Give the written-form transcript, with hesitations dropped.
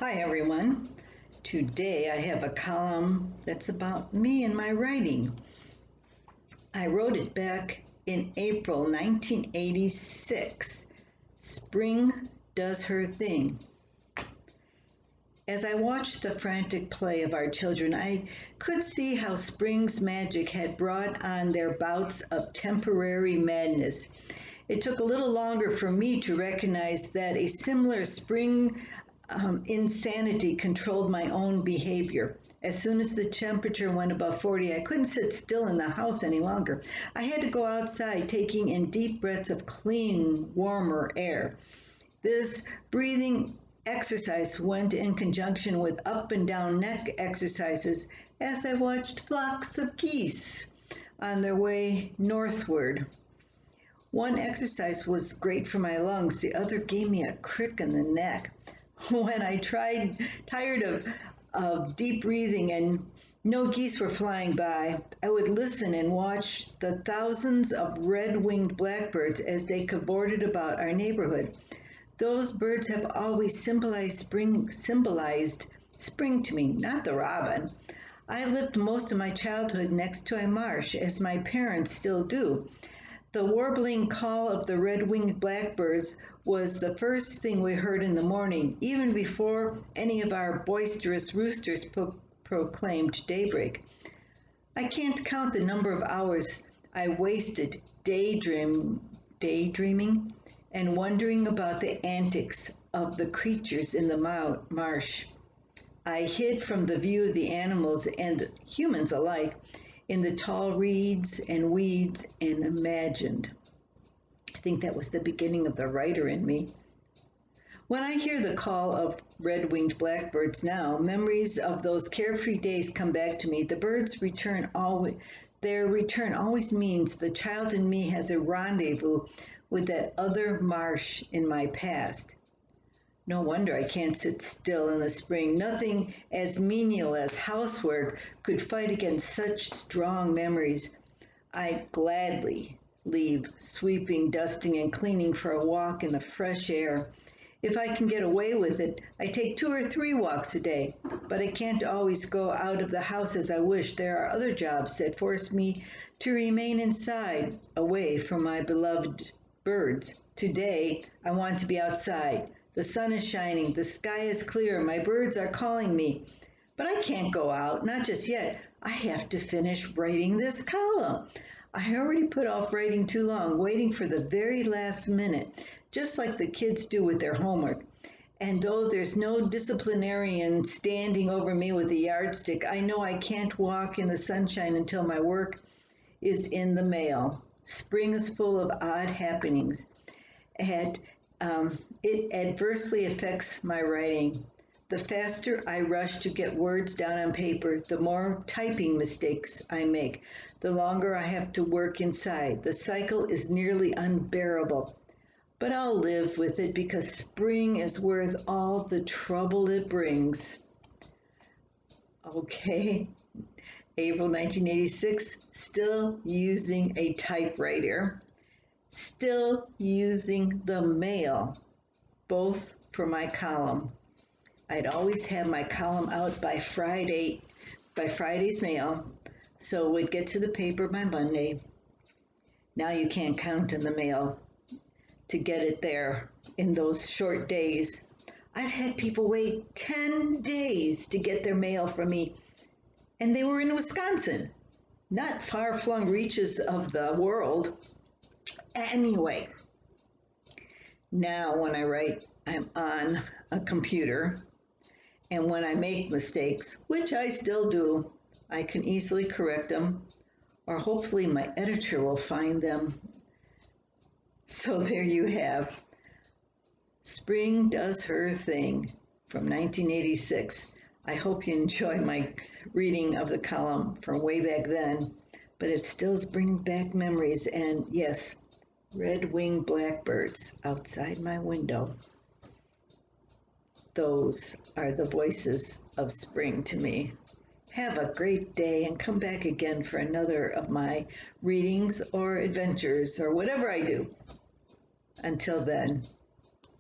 Hi everyone. Today I have a column that's about me and my writing. I wrote it back in April 1986. Spring does her thing. As I watched the frantic play of our children, I could see how spring's magic had brought on their bouts of temporary madness. It took a little longer for me to recognize that a similar spring insanity controlled my own behavior. As soon as the temperature went above 40, I couldn't sit still in the house any longer. I had to go outside, taking in deep breaths of clean, warmer air. This breathing exercise went in conjunction with up and down neck exercises as I watched flocks of geese on their way northward. One exercise was great for my lungs, the other gave me a crick in the neck. When I tired of deep breathing and no geese were flying by, I would listen and watch the thousands of red-winged blackbirds as they cavorted about our neighborhood. Those birds have always symbolized spring to me, not the robin. I lived most of my childhood next to a marsh, as my parents still do. The warbling call of the red-winged blackbirds was the first thing we heard in the morning, even before any of our boisterous roosters proclaimed daybreak. I can't count the number of hours I wasted daydreaming and wondering about the antics of the creatures in the marsh. I hid from the view of the animals and humans alike in the tall reeds and weeds and imagined. I think that was the beginning of the writer in me. When I hear the call of red-winged blackbirds now, memories of those carefree days come back to me. The birds' return always, their return always means the child in me has a rendezvous with that other marsh in my past. No wonder I can't sit still in the spring. Nothing as menial as housework could fight against such strong memories. I gladly leave sweeping, dusting, and cleaning for a walk in the fresh air. If I can get away with it, I take 2 or 3 walks a day, but I can't always go out of the house as I wish. There are other jobs that force me to remain inside, away from my beloved birds. Today, I want to be outside. The sun is shining, the sky is clear, my birds are calling me. But I can't go out, not just yet. I have to finish writing this column. I already put off writing too long, waiting for the very last minute, just like the kids do with their homework. And though there's no disciplinarian standing over me with a yardstick, I know I can't walk in the sunshine until my work is in the mail. Spring is full of odd happenings. It adversely affects my writing. The faster I rush to get words down on paper, the more typing mistakes I make, the longer I have to work inside. The cycle is nearly unbearable. But I'll live with it because spring is worth all the trouble it brings. Okay, April 1986, still using a typewriter. Still using the mail, both for my column. I'd always have my column out by Friday's mail, so it would get to the paper by Monday. Now you can't count on the mail to get it there in those short days. I've had people wait 10 days to get their mail from me, and they were in Wisconsin, not far-flung reaches of the world. Anyway, now when I write, I'm on a computer, and when I make mistakes, which I still do, I can easily correct them, or hopefully my editor will find them. So there you have Spring Does Her Thing from 1986. I hope you enjoy my reading of the column from way back then, but it still brings back memories, and yes, red-winged blackbirds outside my window. Those are the voices of spring to me. Have a great day and come back again for another of my readings or adventures or whatever I do. Until then.